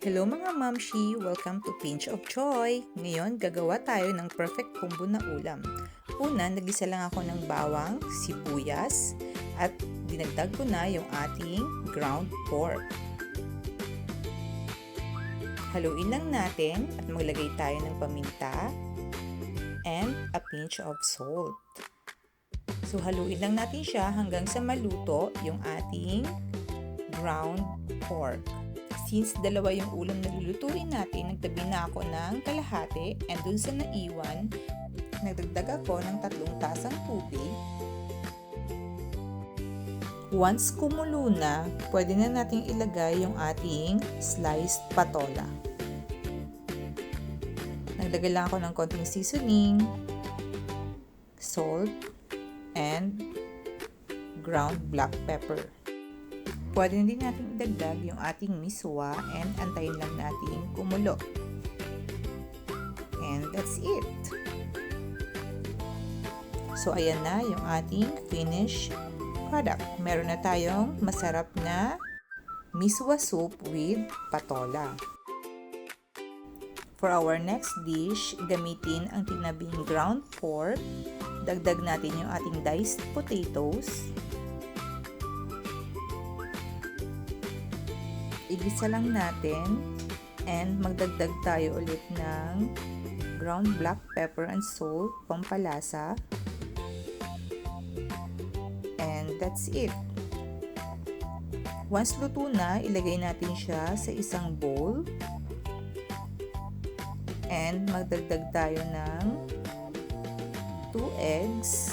Hello mga mamshi! Welcome to Pinch of Joy! Ngayon, gagawa tayo ng perfect combo na ulam. Una, nagisa lang ako ng bawang, sibuyas, at dinagdag ko na yung ating ground pork. Haluin lang natin at maglagay tayo ng paminta and a pinch of salt. So, haluin lang natin siya hanggang sa maluto yung ating ground pork. Since dalawa yung ulam na lulutuin natin, nagtabi na ako ng kalahati and dun sa naiwan, nagdagdag ako ng 3 tasang tubig. Once kumulo na, pwede na nating ilagay yung ating sliced patola. Naglagay lang ako ng konting seasoning, salt, and ground black pepper. Pwede din natin idagdag yung ating miswa and antayin lang natin kumulo. And that's it. So, ayan na yung ating finished product. Meron na tayong masarap na miswa soup with patola. For our next dish, gamitin ang tinabing ground pork. Dagdag natin yung ating diced potatoes. Igisa lang natin and magdagdag tayo ulit ng ground black pepper and salt, pampalasa. And that's it. Once luto na, ilagay natin siya sa isang bowl. And magdagdag tayo ng 2 eggs.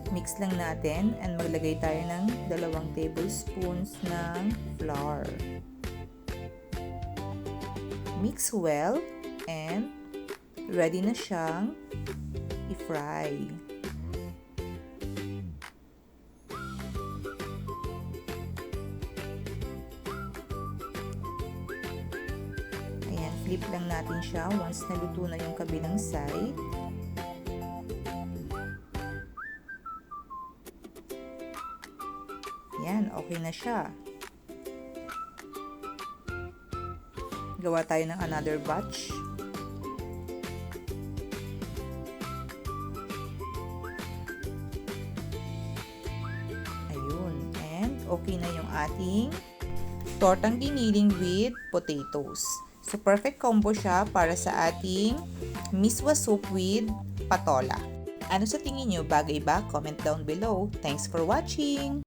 Mix lang natin and maglagay tayo ng 2 tablespoons ng flour. Mix well and ready na siyang i-fry. Ayan, flip lang natin siya once naluto na yung kabilang side. Yan, okay na siya. Gawa tayo ng another batch. Ayun. And okay na yung ating tortang giniling with potatoes. So, perfect combo siya para sa ating miswa soup with patola. Ano sa tingin nyo? Bagay ba? Comment down below. Thanks for watching!